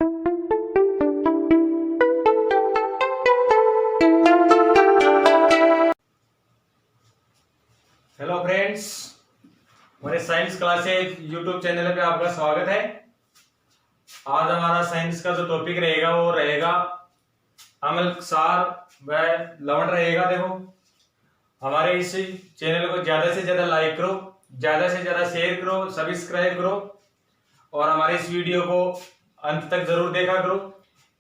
Hello friends, हमारे science classes YouTube channel पे आपका स्वागत है। आज हमारा साइंस का जो टॉपिक रहेगा वो रहेगा अम्ल, क्षार व लवण रहेगा। देखो, हमारे इस चैनल को ज्यादा से ज्यादा लाइक करो, ज्यादा से ज्यादा शेयर करो, सब्सक्राइब करो और हमारे इस वीडियो को अंत तक जरूर देखा करो।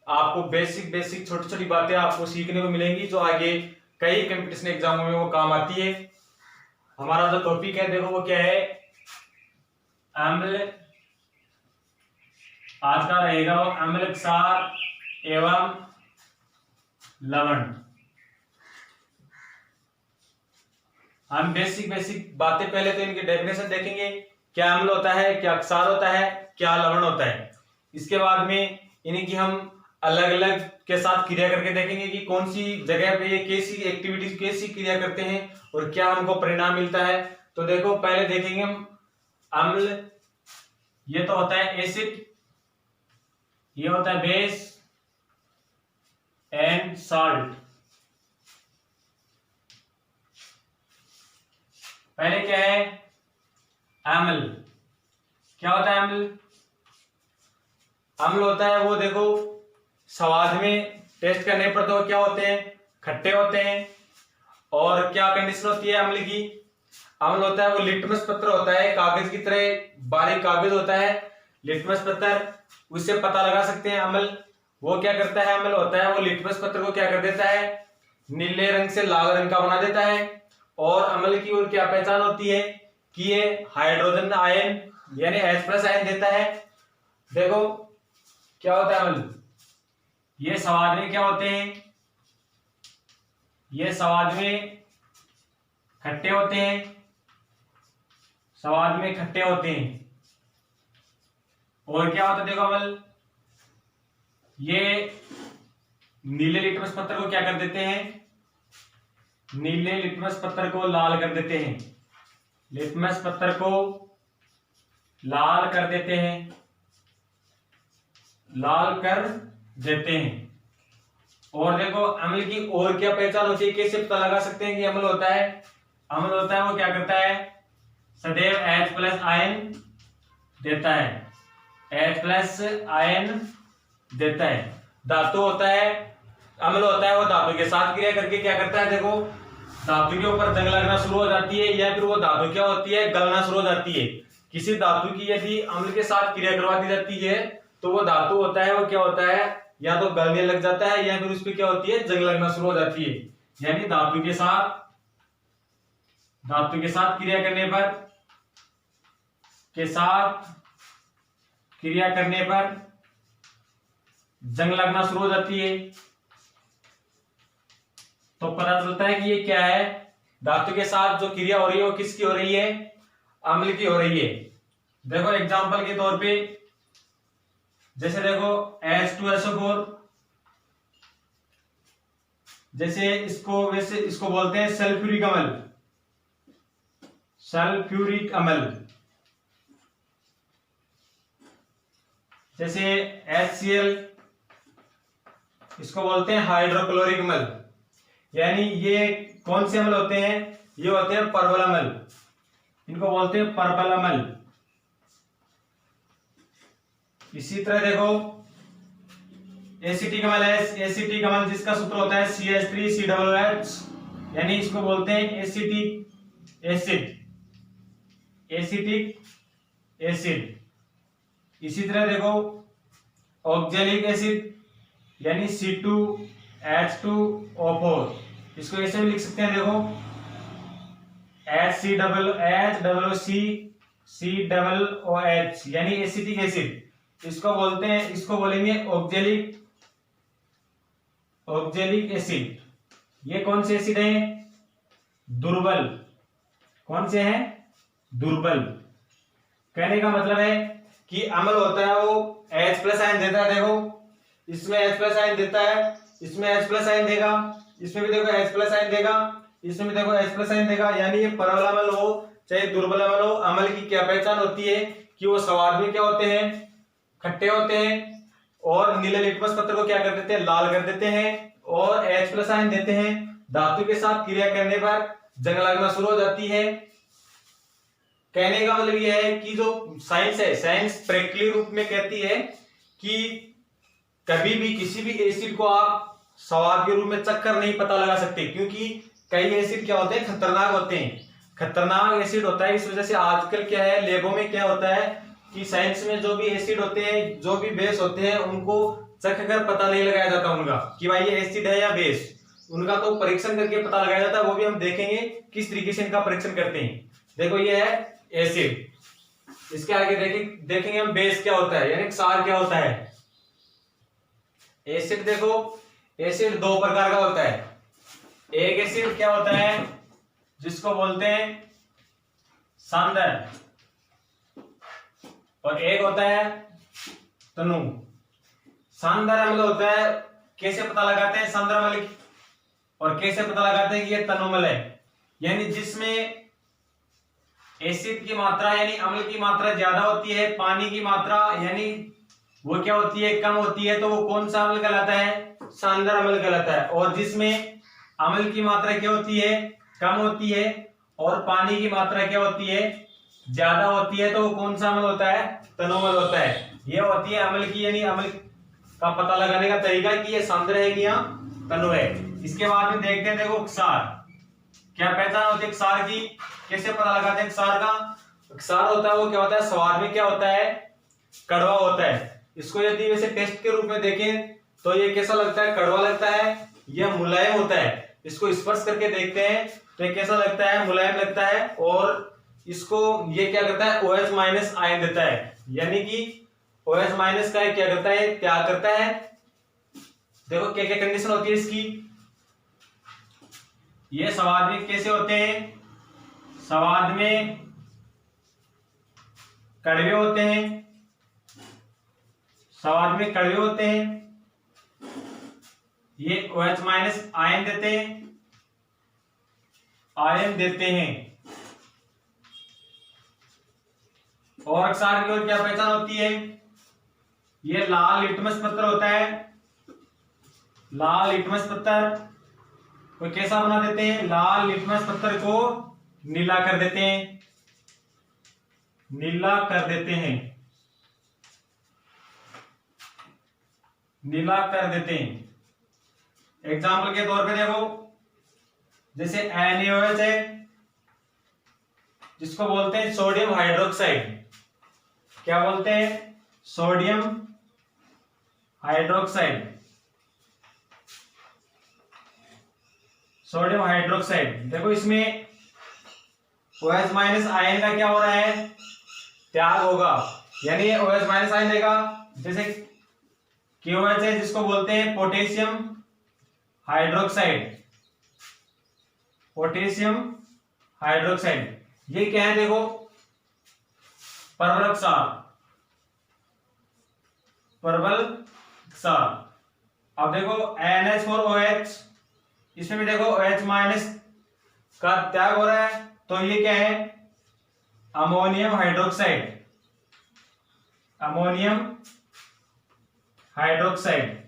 आपको बेसिक छोटी छोटी बातें आपको सीखने को मिलेंगी जो आगे कई कंपटीशन एग्जामों में वो काम आती है। हमारा जो टॉपिक है देखो वो क्या है, अम्ल। आज का रहेगा वो अम्ल, क्षार एवं लवण। हम बेसिक बातें पहले तो इनकी डेफिनेशन देखेंगे, क्या अम्ल होता है, क्या क्षार होता है, क्या लवण होता है। इसके बाद में इनकी हम अलग अलग के साथ क्रिया करके देखेंगे कि कौन सी जगह पे ये कैसी एक्टिविटी, कैसी क्रिया करते हैं और क्या हमको परिणाम मिलता है। तो देखो, पहले देखेंगे हम अम्ल। ये तो होता है एसिड, ये होता है बेस एंड सॉल्ट। पहले क्या है अम्ल। क्या होता है अम्ल? अम्ल होता है वो, देखो, स्वाद में टेस्ट करने पर तो क्या होते हैं, खट्टे होते हैं। और क्या कंडीशन होती है अम्ल की? अम्ल होता है वो लिटमस पत्र होता है, कागज की तरह बारीक कागज होता है लिटमस पत्र, उससे पता लगा सकते हैं अम्ल। वो क्या करता है, अम्ल होता है वो लिटमस पत्र को क्या कर देता है, नीले रंग से लाल रंग का बना देता है। और अम्ल की और क्या पहचान होती है कि ये हाइड्रोजन आयन यानी H+ आयन देता है। देखो क्या होता है अम्ल, ये स्वाद में क्या होते हैं, ये स्वाद में खट्टे होते हैं, स्वाद में खट्टे होते हैं। और क्या होता है देखो अम्ल, ये नीले लिटमस पत्र को क्या कर देते हैं, नीले लिटमस पत्र को लाल कर देते हैं, लिटमस पत्र को लाल कर देते हैं, लाल कर देते हैं। और देखो अम्ल की और क्या पहचान होती है, कैसे पता लगा सकते हैं कि अम्ल होता है? अम्ल होता है वो क्या करता है, सदैव H+ आयन देता है, H+ आयन देता है। धातु होता है, अम्ल होता है वो धातु के साथ क्रिया करके क्या करता है, देखो धातु के ऊपर जंग लगना शुरू हो जाती है या फिर वो धातु क्या होती है, गलना शुरू हो जाती है। किसी धातु की यदि अम्ल के साथ क्रिया करवा दी जाती है तो वो धातु होता है वो क्या होता है, या तो गलने लग जाता है या फिर उस पर क्या होती है, जंग लगना शुरू हो जाती है। यानी धातु के साथ क्रिया करने पर, जंग लगना शुरू हो जाती है। तो पता चलता है कि ये क्या है, धातु के साथ जो क्रिया हो रही है वो किसकी हो रही है, अम्ल की हो रही है। देखो एग्जांपल के तौर पे, जैसे देखो H2SO4, जैसे इसको बोलते हैं सल्फ्यूरिक अम्ल, सल्फ्यूरिक अम्ल। जैसे HCl, इसको बोलते हैं हाइड्रोक्लोरिक अम्ल। यानी ये कौन से अम्ल होते हैं, ये होते हैं परबल अम्ल, इनको बोलते हैं परबल अम्ल। इसी तरह देखो एसिटिक अम्ल है, एसिटिक अम्ल जिसका सूत्र होता है CH3COOH, यानी इसको बोलते हैं एसिटिक एसिड, एसिटिक एसिड। इसी तरह देखो ऑक्जेलिक एसिड यानी C2H2O4, इसको ऐसे भी लिख सकते हैं, देखो HCOOCCOOH यानी एसिटिक एसिड। इसको बोलते हैं, इसको बोलेंगे ऑक्जेलिक एसिड। ये कौन से एसिड है, दुर्बल। कौन से हैं, दुर्बल। कहने का मतलब है कि अम्ल होता है वो H+ आयन देता है। देखो इसमें H+ आयन देता है, इसमें H+ आयन देगा, इसमें भी देखो H+ आयन देगा, इसमें भी देखो H+ आयन देगा। यानी ये परबल अम्ल हो चाहे दुर्बल अम्ल हो, अम्ल की क्या पहचान होती है कि वो स्वाद में क्या होते हैं, खट्टे होते हैं और नीले लिटमस पत्र को क्या कर देते हैं, लाल कर देते हैं और H+ आयन देते हैं। धातु के साथ क्रिया करने पर जंग लगना शुरू हो जाती है। कहने का मतलब यह है कि जो साइंस है, साइंस प्रैक्टिकली रूप में कहती है कि कभी भी किसी भी एसिड को आप स्वाद के रूप में चखकर नहीं पता लगा सकते, क्योंकि कई एसिड क्या होते हैं, खतरनाक होते हैं, खतरनाक एसिड होता है। इस वजह से आजकल क्या है, लेबों में क्या होता है कि साइंस में जो भी एसिड होते हैं, जो भी बेस होते हैं, उनको चख कर पता नहीं लगाया जाता उनका कि भाई ये एसिड है या बेस। उनका तो परीक्षण करके पता लगाया जाता है। वो भी हम देखेंगे किस तरीके से इनका परीक्षण करते हैं। देखो ये है एसिड, इसके आगे देखेंगे हम बेस क्या होता है, यानी क्षार क्या होता है। एसिड देखो, एसिड दो प्रकार का होता है। एक एसिड क्या होता है जिसको बोलते हैं सांद्र, और एक होता है तनु। सांद्र अम्ल होता है, कैसे पता लगाते हैं सांद्र अम्ल, और कैसे पता लगाते हैं कि ये तनु अम्ल है, यानी जिसमें एसिड की मात्रा यानी अम्ल की मात्रा ज्यादा होती है, पानी की मात्रा यानी वो क्या होती है, कम होती है, तो वो कौन सा अम्ल कहलाता है, सांद्र अम्ल कहलाता है। और जिसमें अम्ल की मात्रा क्या होती है, कम होती है, और पानी की मात्रा क्या होती है, ज्यादा होती है, तो वो कौन सा अम्ल होता है, तनु अम्ल होता है। ये होती है अम्ल की, यानी अम्ल का पता लगाने का तरीका कि ये सांद्र है कि या तनु है। इसके बाद में देखते हैं, देखो क्षार, क्या पहचान होती है क्षार की, कैसे पता लगाते हैं क्षार का। क्षार होता है वो क्या होता है, स्वाद में क्या होता है, कड़वा होता है। इसको यदि वैसे टेस्ट के रूप में देखें तो ये कैसा लगता है, कड़वा लगता है, यह मुलायम होता है। इसको स्पर्श करके देखते हैं तो ये कैसा लगता है, मुलायम लगता है। और इसको ये क्या करता है, OH- आयन देता है, यानी कि OH- का क्या करता है, त्याग करता है। देखो क्या क्या कंडीशन होती है इसकी। ये स्वाद में कैसे होते हैं, स्वाद में कड़वे होते हैं, स्वाद में कड़वे होते हैं। ये OH- आयन देते हैं, आयन देते हैं। और क्षार की ओर क्या पहचान होती है, ये लाल लिटमस पत्र होता है। लाल लिटमस पत्र को कैसा बना देते हैं, लाल लिटमस पत्र को नीला कर देते हैं, नीला कर देते हैं, नीला कर देते हैं। एग्जाम्पल के तौर पे देखो, जैसे NaOH है, जिसको बोलते हैं सोडियम हाइड्रोक्साइड। क्या बोलते हैं, सोडियम हाइड्रोक्साइड, सोडियम हाइड्रोक्साइड। देखो इसमें OH- आयन का क्या हो रहा है, त्याग होगा, यानी OH- आयन देगा। जैसे KOH है, जिसको बोलते हैं पोटेशियम हाइड्रोक्साइड, पोटेशियम हाइड्रोक्साइड। ये क्या है, देखो परवल क्षार, परवल क्षार। अब देखो NH4OH, इसमें भी देखो OH- का त्याग हो रहा है, तो ये क्या है, ammonium hydroxide, ammonium hydroxide,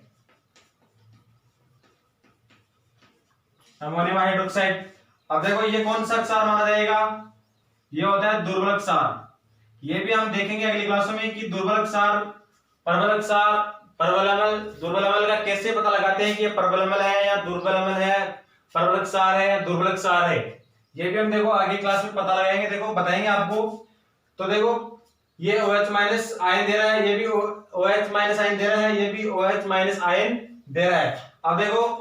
ammonium hydroxide. अब देखो ये कौन सा क्षार माना जाएगा, ये होता है दुर्बल क्षार। ये भी हम देखेंगे अगली क्लासों में कि दुर्बल क्षार, प्रबल क्षार, प्रबल अम्ल, दुर्बल अम्ल का कैसे पता लगाते हैं कि ये प्रबल अम्ल है या दुर्बल अम्ल है, प्रबल क्षार है या दुर्बल क्षार है। ये भी हम देखो आगे क्लास में पता लगाएंगे, देखो बताएंगे आपको। तो देखो ये OH- आयन दे रहा है, ये भी OH- आयन दे रहा है, ये भी OH- आयन दे रहा है। अब देखो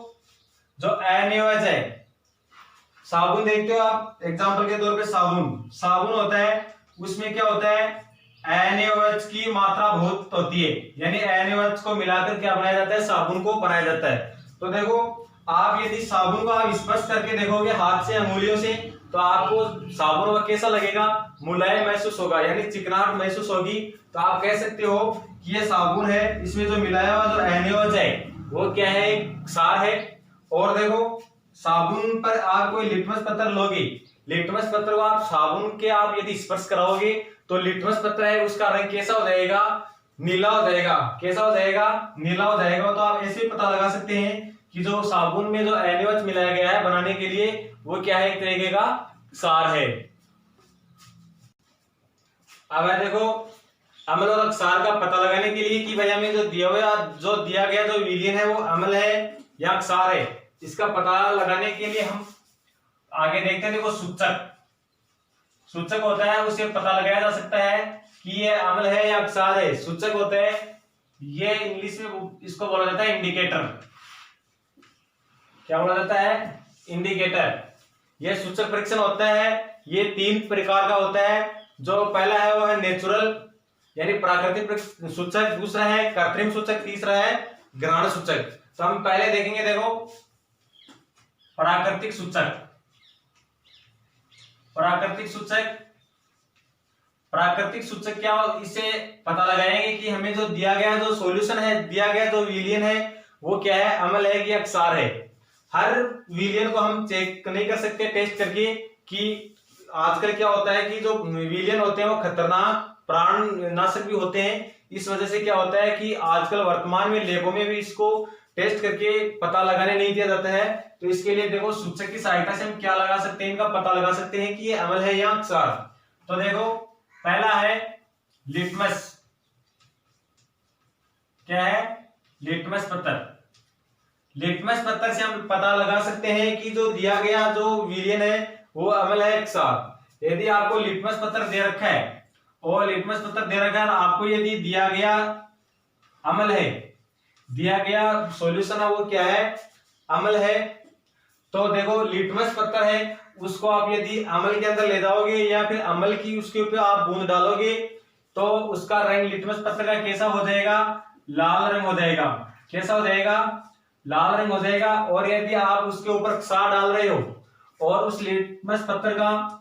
जो NaOH है, साबुन देखते हो आप, एग्जांपल के तौर पे साबुन, साबुन होता है, उसमें क्या होता है, NaOH की मात्रा बहुत होती है, यानी NaOH को मिलाकर क्या बनाया जाता है, साबुन को बनाया जाता है। तो देखो आप यदि साबुन को आप स्पर्श करके देखोगे हाथ से, अंगुलियों से, तो आपको साबुन कैसा लगेगा, मुलायम महसूस होगा, यानी चिकनाहट महसूस होगी। तो आप कह सकते हो कि ये साबुन है, इसमें जो मिलाया हुआ जो NaOH है वो क्या है, क्षार है। और देखो साबुन पर आप कोई लिटमस पत्र लोगे, लिटमस पत्र को आप साबुन के आप यदि स्पर्श कराओगे तो लिटमस पत्र है उसका रंग कैसा हो जाएगा, नीला हो जाएगा। कैसा हो जाएगा? नीला हो जाएगा। तो आप ऐसे पता लगा सकते हैं कि जो साबुन में जो NaOH मिलाया गया है बनाने के लिए वो क्या है, एक तरीके का क्षार है। अब है देखो अम्ल और क्षार का पता लगाने के लिए कि भाई हमें जो दिया गया जो विलयन है वो अम्ल है या क्षार है, इसका पता लगाने के लिए हम आगे देखते हैं। देखो सूचक होता है, उसे पता लगाया जा सकता है कि ये अम्ल है या क्षार है। सूचक होता है, ये इंग्लिश में इसको बोला जाता है इंडिकेटर। क्या बोला जाता है? इंडिकेटर। ये सूचक परीक्षण होता है, ये 3 प्रकार का होता है। जो पहला है वो है नेचुरल यानी प्राकृतिक सूचक, दूसरा है कृत्रिम सूचक, तीसरा है ग्रहण सूचक। तो हम पहले देखेंगे, देखो प्राकृतिक सूचक। प्राकृतिक सूचक क्या हो, इसे पता लगाएंगे कि हमें जो दिया गया जो सॉल्यूशन है, दिया गया जो विलयन है वो क्या है, अम्ल है कि क्षार है। हर विलयन को हम चेक नहीं कर सकते टेस्ट करके कि आजकल क्या होता है कि जो विलयन होते हैं वो खतरनाक प्राणनाशक भी होते हैं। इस वजह से क्या होता है कि आजकल वर्तमान में लेबों में भी इसको टेस्ट करके पता लगाने नहीं दिया जाता है। तो इसके लिए देखो सूचक की सहायता से हम क्या लगा सकते हैं, इनका पता लगा सकते हैं कि ये अम्ल है या क्षार। तो देखो पहला है लिटमस। क्या है? लिटमस पत्थर। लिटमस पत्थर से हम पता लगा सकते हैं कि जो दिया गया जो विलयन है वो अम्ल है क्षार। यदि आपको लिटमस पत्थर दे रखा है और लिटमस पत्थर दे रखा है, आपको यदि दिया गया अम्ल है, दिया गया सॉल्यूशन है वो क्या है, अम्ल है, तो देखो लिटमस पत्थर है, उसको आप यदि अम्ल के अंदर ले जाओगे या फिर अम्ल की उसके ऊपर आप बूंद डालोगे तो उसका रंग लिटमस पत्थर का कैसा हो जाएगा? लाल रंग हो जाएगा। कैसा हो जाएगा? लाल रंग हो जाएगा। और यदि आप उसके ऊपर क्षार डाल रहे हो और उस लिटमस पत्थर का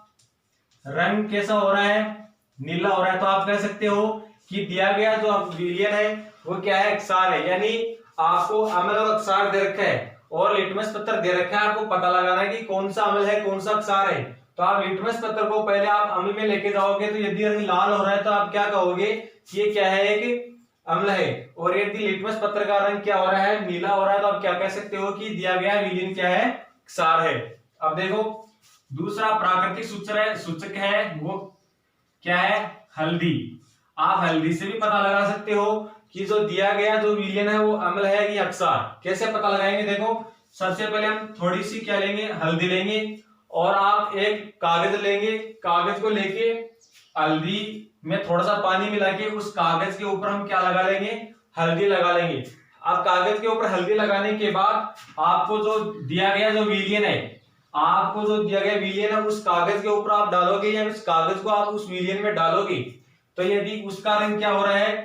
रंग कैसा हो रहा है? नीला हो रहा है, तो आप कह सकते हो कि दिया गया जो विलयन है वो क्या है? क्षार है। यानी आपको अम्ल और क्षार दे रखा है और लिटमस पत्थर दे रखा है, आपको पता लगाना है कि कौन सा अम्ल है कौन सा क्षार है। तो आप लिटमस पत्थर को पहले आप अम्ल में लेके जाओगे, तो यदि रंग लाल हो रहा है तो आप क्या कहोगे कि ये क्या है, एक अम्ल है। और यदि लिटमस पत्थर का रंग क्या हो रहा है? नीला हो रहा है, तो आप क्या कह सकते हो कि दिया गया विलयन क्या है? क्षार है। अब देखो दूसरा प्राकृतिक सूचक है वो क्या है? हल्दी। आप हल्दी से भी पता लगा सकते हो कि जो दिया गया जो विलयन है वो अम्ल है या क्षार। कैसे पता लगाएंगे? देखो सबसे पहले हम थोड़ी सी क्या लेंगे? हल्दी लेंगे और आप एक कागज लेंगे। कागज को लेके हल्दी में थोड़ा सा पानी मिला के उस कागज के ऊपर हम क्या लगा लेंगे? हल्दी लगा लेंगे। अब कागज के ऊपर हल्दी लगाने के बाद आपको जो दिया गया जो विलयन है, आपको जो दिया गया विलयन है उस कागज के ऊपर आप डालोगे या उस कागज को आप उस विलयन में डालोगे, तो यदि उसका रंग क्या हो रहा है?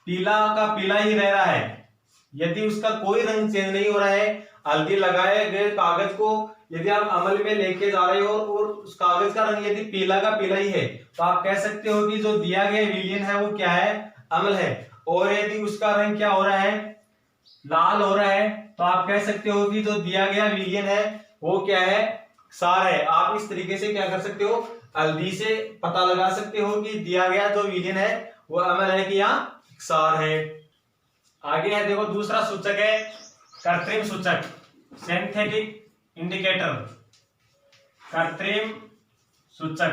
पीला का पीला ही रह रहा है। यदि उसका कोई रंग चेंज नहीं हो रहा है, हल्दी लगाए गए कागज को यदि आप अमल में लेके जा रहे हो और उस कागज का रंग यदि पीला का पीला ही है, तो आप कह सकते हो कि जो दिया गया विलयन है वो क्या है? अम्ल है। और यदि उसका रंग क्या हो रहा है? लाल हो रहा है, तो आप कह सकते हो कि जो दिया गया विलयन है वो क्या है? क्षार है। आप इस तरीके से क्या कर सकते हो? हल्दी से पता लगा सकते हो कि दिया गया जो विलयन है वो अम्ल है कि या क्षार है। आगे है देखो दूसरा सूचक है कृत्रिम सूचक, सिंथेटिक इंडिकेटर। कृत्रिम सूचक,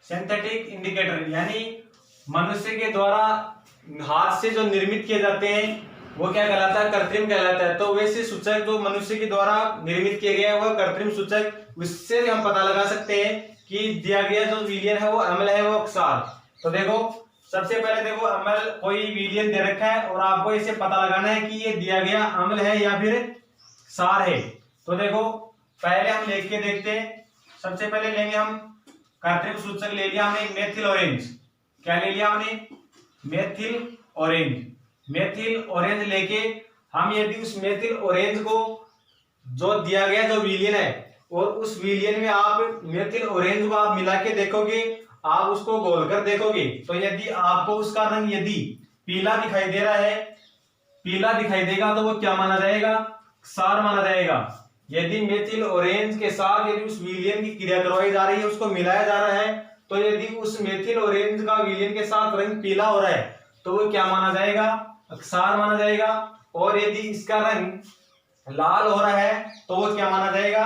सिंथेटिक इंडिकेटर यानी मनुष्य के द्वारा हाथ से जो निर्मित किए जाते हैं वो क्या कहलाता है? कृत्रिम कहलाता है। तो वैसे सूचक जो मनुष्य के द्वारा निर्मित किए गए हैं वह कृत्रिम सूचक, उससे हम पता लगा सकते हैं कि दिया गया जो विलयन है वो अम्ल है वो क्षार। तो देखो सबसे पहले देखो अम्ल कोई विलयन दे रखा है और आपको इसे पता लगाना है कि ये दिया गया अम्ल है या फिर क्षार है। तो देखो पहले हम लिख के देखते हैं। सबसे पहले लेंगे हम कृत्रिम सूचक, ले लिया हमने मेथिल ऑरेंज। क्या ले लिया हमने? Methyl orange. मेथिल ऑरेंज लेके हम यदि उस मेथिल ऑरेंज को जो दिया गया जो विलयन है और उस विलयन में आप मेथिल ऑरेंज को आप मिला के देखोगे, आप उसको घोल कर देखोगे, तो यदि आपको उसका रंग यदि पीला दिखाई दे रहा है, पीला दिखाई देगा, तो वो क्या माना जाएगा? क्षार माना जाएगा। यदि मेथिल ऑरेंज के साथ यदि उस विलयन की क्रिया करवाई जा रही है, उसको मिलाया जा रहा है, तो यदि उस मेथिल ऑरेंज का विलयन के साथ रंग पीला हो रहा है तो वो क्या माना जाएगा, क्षार माना जाएगा। और यदि इसका रंग लाल हो रहा है तो वो क्या माना जाएगा,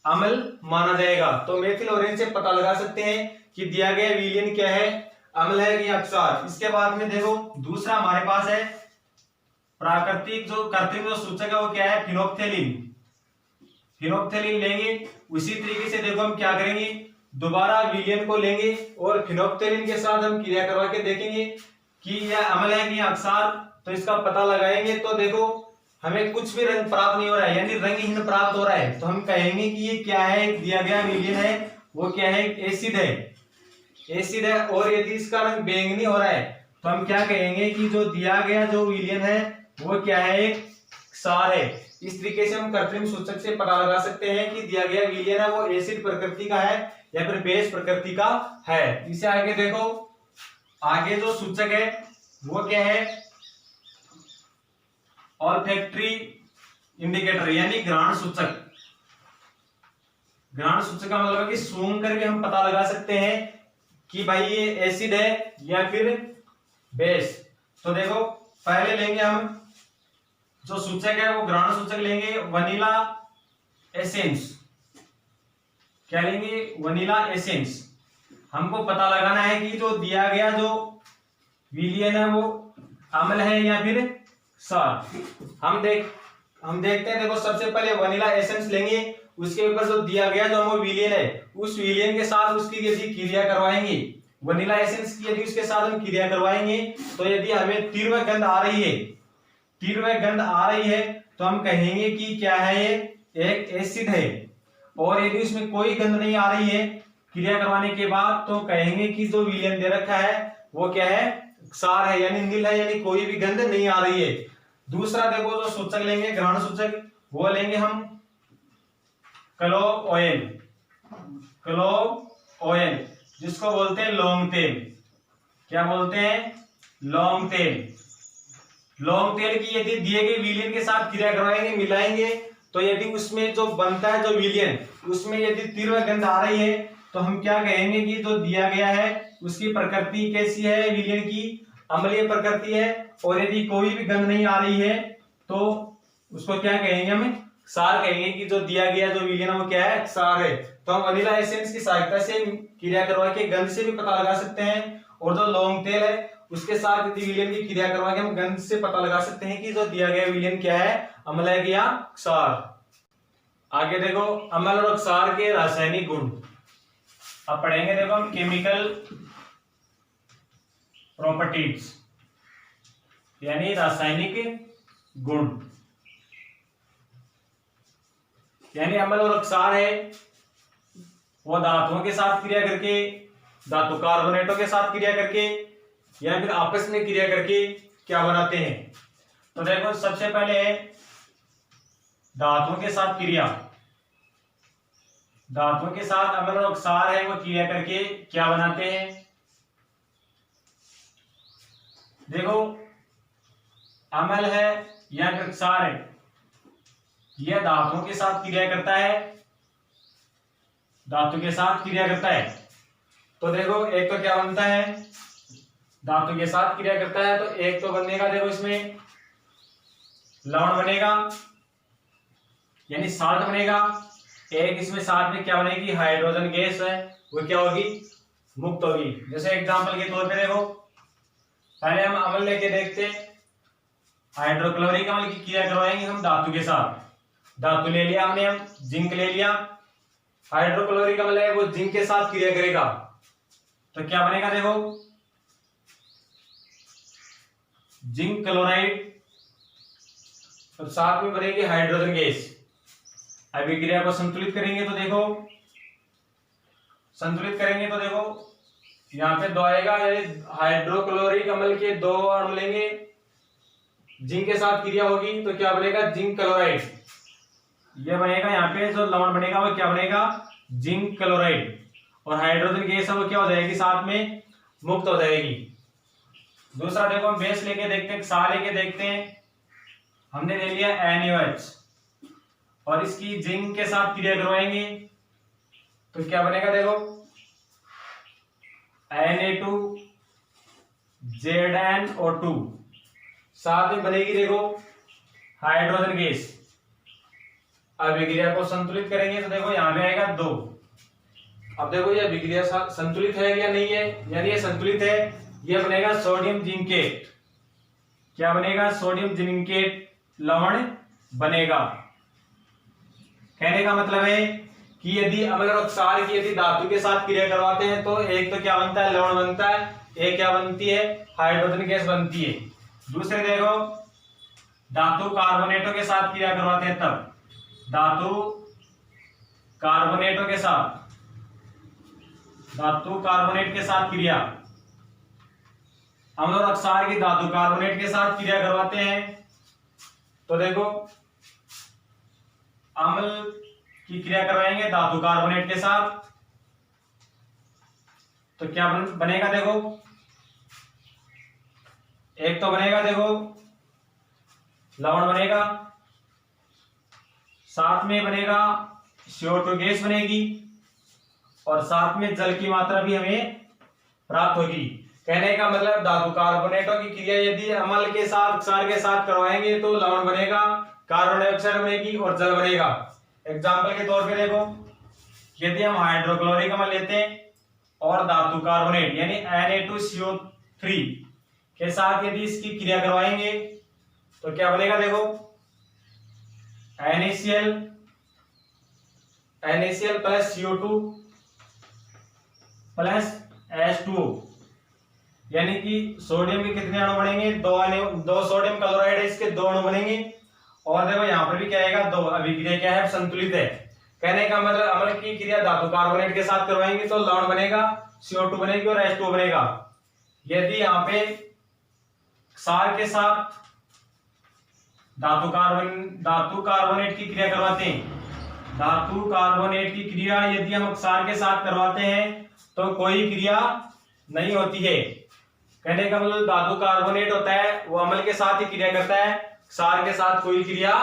अम्ल माना जाएगा। तो मेथिल ऑरेंज से पता लगा सकते हैं कि दिया गया विलयन क्या है, अम्ल है या क्षार। इसके बाद में देखो दूसरा हमारे पास है प्राकृतिक जो कृत्रिम जो सूचक है वो क्या है, फिनोप्थेलिन। फिनोप्थेलिन लेंगे, उसी तरीके से देखो हम क्या करेंगे, दोबारा विलयन को लेंगे और फिनोप्थेलिन के साथ हम क्रिया करवा के देखेंगे कि यह अम्ल है कि क्षार, तो इसका पता लगाएंगे। तो देखो हमें कुछ भी रंग प्राप्त नहीं हो रहा है, यानी रंगहीन प्राप्त हो रहा है, तो हम कहेंगे कि ये क्या है, दिया गया विलयन है वो क्या है, एसिड है, एसिड है। और यदि इसका रंग बैंगनी हो रहा है तो हम क्या कहेंगे कि जो दिया गया जो विलयन है वो क्या है, क्षार है। इस तरीके से हम कृत्रिम सूचक से पता लगा सकते हैं कि दिया गया विलयन है वो एसिड प्रकृति का है या फिर बेस प्रकृति का है। इसे आगे देखो, आगे जो सूचक है वो क्या है, ऑल्फैक्टरी इंडिकेटर यानी घ्राण सूचक। घ्राण सूचक का मतलब है कि सूंघ कर भी हम पता लगा सकते हैं कि भाई ये एसिड है या फिर बेस। तो देखो पहले लेंगे हम जो सूचक है वो घ्राण सूचक लेंगे वनीला एसेंस। क्या लेंगे, वनीला एसेंस। हमको पता लगाना है कि जो दिया गया जो विलयन है वो अम्ल है या फिर क्षार। हम देखते हैं, देखो सबसे पहले वनीला एसेंस लेंगे, उसके ऊपर जो दिया गया जो हमें विलयन है उस विलयन के साथ उसकी यदि क्रिया करवाएंगे, वनीला एसेंस की यदि उसके साथ हम क्रिया करवाएंगे तो यदि हमें तीव्र गंध आ रही है, तीव्र गंध आ रही है तो हम कहेंगे कि क्या है, ये एक एसिड है। और यदि उसमें कोई गंध नहीं आ रही है क्रिया करवाने के बाद तो कहेंगे कि जो विलयन दे रखा है वो क्या है, क्षार है यानी नील है, यानी कोई भी गंध नहीं आ रही है। दूसरा देखो जो सूचक लेंगे घ्राण सूचक वो लेंगे हम क्लोव ऑयल। क्लोव ऑयल जिसको बोलते हैं लौंग तेल। क्या बोलते हैं, लौंग तेल। लौंग तेल की यदि दिए गए विलयन के साथ क्रिया करवाएंगे, मिलाएंगे, तो यदि उसमें जो बनता है जो विलयन उसमें यदि तीव्र गंध आ रही है तो हम क्या कहेंगे कि जो दिया गया है उसकी प्रकृति कैसी है, विलयन की अम्लीय प्रकृति है। और यदि कोई भी गंध नहीं आ रही है तो उसको क्या कहेंगे, हम क्षार कहेंगे कि जो दिया गया जो विलयन है वो क्या है, क्षार है। तो हम वनीला एसेंस की सहायता से क्रिया करवा के गंध से भी पता लगा सकते हैं, और जो लौंग तेल है उसके साथ यदि विलयन की क्रिया करवा के हम गंध से पता लगा सकते हैं कि जो दिया गया विलयन क्या है, अम्ल है या क्षार। आगे देखो अम्ल और क्षार के रासायनिक गुण अब पढ़ेंगे। देखो हम केमिकल प्रॉपर्टीज यानी रासायनिक गुण। यानी अम्ल और क्षार है वो धातुओं के साथ क्रिया करके, धातु कार्बोनेटों के साथ क्रिया करके या फिर आपस में क्रिया करके क्या बनाते हैं। तो देखो सबसे पहले धातुओं के साथ क्रिया, धातुओं के साथ अम्ल और क्षार है वो क्रिया करके क्या बनाते हैं। देखो अम्ल है या फिर क्षार है यह धातुओं के साथ क्रिया करता है, धातु के साथ क्रिया करता है। तो देखो एक तो क्या बनता है, धातु के साथ क्रिया करता है तो एक तो बनेगा, देखो इसमें लवण बनेगा यानी साल्ट बनेगा। एक इसमें साथ में क्या बनेगी, हाइड्रोजन गैस है वो क्या होगी, मुक्त होगी। जैसे एग्जांपल के तौर पे देखो पहले हम अम्ल लेके देखते हैं, हाइड्रोक्लोरिक अम्ल की क्रिया करवाएंगे हम धातु के साथ। धातु ले लिया हमने, हम जिंक ले लिया, हाइड्रोक्लोरिक अम्ल है वो जिंक के साथ क्रिया करेगा तो क्या बनेगा, देखो जिंक क्लोराइड, तो साथ में बनेगी हाइड्रोजन गैस। अभी क्रिया को संतुलित करेंगे तो देखो, संतुलित करेंगे तो देखो यहाँ पे दो आएगा, हाइड्रोक्लोरिक अम्ल के दो अणु लेंगे, जिंक के साथ क्रिया होगी तो क्या बनेगा, जिंक क्लोराइड। यह बनेगा यहाँ पे जो लवण बनेगा वो क्या बनेगा, जिंक क्लोराइड। और हाइड्रोजन गैस है वो क्या हो जाएगी, साथ में मुक्त हो जाएगी। दूसरा देखो हम बेस लेके देखते हैं, क्षार लेके देखते हैं। हमने ले लिया NaOH और इसकी जिंक के साथ क्रिया करवाएंगे तो क्या बनेगा, देखो ZnO2 साथ में बनेगी देखो हाइड्रोजन गैस। अभिक्रिया को संतुलित करेंगे तो देखो यहां पे आएगा 2। अब देखो ये अभिक्रिया संतुलित है या नहीं है, यानी ये संतुलित है, ये बनेगा सोडियम जिंकेट। क्या बनेगा? सोडियम जिंकेट लवण बनेगा। कहने का मतलब है कि यदि अम्ल और क्षार की यदि धातु के साथ क्रिया करवाते हैं तो एक तो क्या बनता है? लवण बनता है। एक क्या बनती है? हाइड्रोजन गैस बनती है। दूसरे देखो धातु कार्बोनेटों के साथ क्रिया करवाते हैं तब धातु कार्बोनेट के साथ क्रिया, अम्ल और क्षार की धातु कार्बोनेट के साथ क्रिया करवाते हैं तो देखो अम्ल की क्रिया करवाएंगे धातु कार्बोनेट के साथ तो क्या बनेगा? देखो एक तो बनेगा देखो लवण बनेगा, साथ में बनेगा CO2 गैस बनेगी और साथ में जल की मात्रा भी हमें प्राप्त होगी। कहने का मतलब धातु कार्बोनेटों की क्रिया यदि अम्ल के साथ क्षार के साथ करवाएंगे तो लवण बनेगा, कार्बन डाइऑक्साइड बनेगी और जल बनेगा। एग्जाम्पल के तौर पे देखो यदि हम हाइड्रोक्लोरिक अम्ल लेते हैं और धातु कार्बोनेट यानी Na2CO3 के साथ यदि इसकी क्रिया करवाएंगे तो क्या बनेगा? देखो NaCl plus CO2 plus H2O, यानी कि सोडियम के कितने अणु बनेंगे? 2 सोडियम क्लोराइड है, इसके 2 अणु बनेंगे। और देखो यहाँ पर भी क्या आएगा? 2। अभिक्रिया क्या है? संतुलित है। कहने का मतलब अम्ल की क्रिया धातु कार्बोनेट के साथ करवाएंगे तो लवण बनेगा, CO2 बनेगी और H2O बनेगा। यदि यहाँ पे क्षार के साथ धातु कार्बोनेट की क्रिया करवाते हैं, धातु कार्बोनेट की क्रिया यदि हम क्षार के साथ करवाते हैं तो कोई क्रिया नहीं होती है। कहने का मतलब धातु कार्बोनेट होता है वो अम्ल के साथ ही क्रिया करता है, क्षार के साथ कोई क्रिया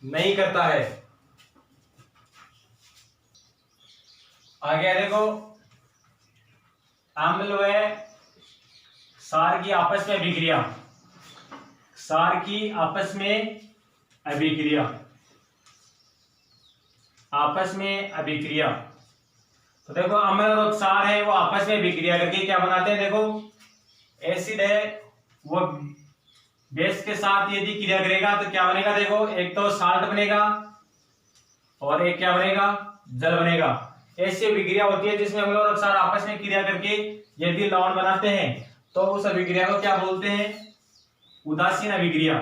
नहीं करता है। आगे देखो अम्ल व क्षार की आपस में अभिक्रिया, क्षार की आपस में अभिक्रिया तो देखो अम्ल और क्षार है वो आपस में अभिक्रिया करके क्या बनाते हैं? देखो एसिड है वो बेस के साथ यदि क्रिया करेगा तो क्या बनेगा? देखो एक तो साल्ट बनेगा और एक क्या बनेगा? जल बनेगा। ऐसी अभिक्रिया होती है जिसमें अम्ल और क्षार आपस में क्रिया करके यदि लवण बनाते हैं तो उस अभिक्रिया को क्या बोलते हैं? उदासीन अभिक्रिया।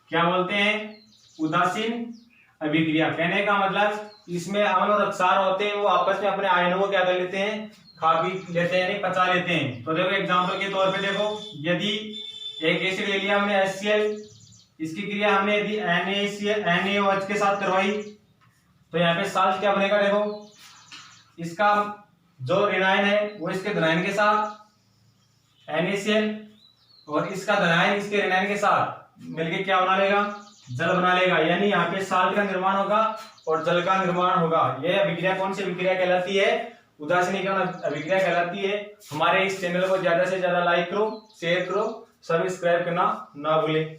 क्या बोलते हैं? उदासीन अभिक्रिया। कहने का मतलब इसमें अम्ल और क्षार होते हैं वो आपस में अपने आयनों को क्या कर लेते हैं? खा पी लेते हैं, यानी पचा लेते हैं। तो देखो एग्जांपल के तौर पे देखो यदि एक एसिड ले लिया हमने HCl, इसकी क्रिया हमने यदि NaOH के साथ करवाई तो यहाँ पे साल्ट क्या बनेगा? देखो इसका जो ऋणायन है वो इसके धनायन के साथ NaCl और इसका धनायन इसके ऋणायन के साथ मिलके क्या बना लेगा? जल बना लेगा। यानी यहाँ पे साल्ट का निर्माण होगा और जल का निर्माण होगा। यह अभिक्रिया कौन सी अभिक्रिया कहलाती है? उदासीनीकरण अभिक्रिया कहलाती है। हमारे इस चैनल को ज्यादा से ज्यादा लाइक करो, शेयर करो, सब्सक्राइब करना ना भूलें।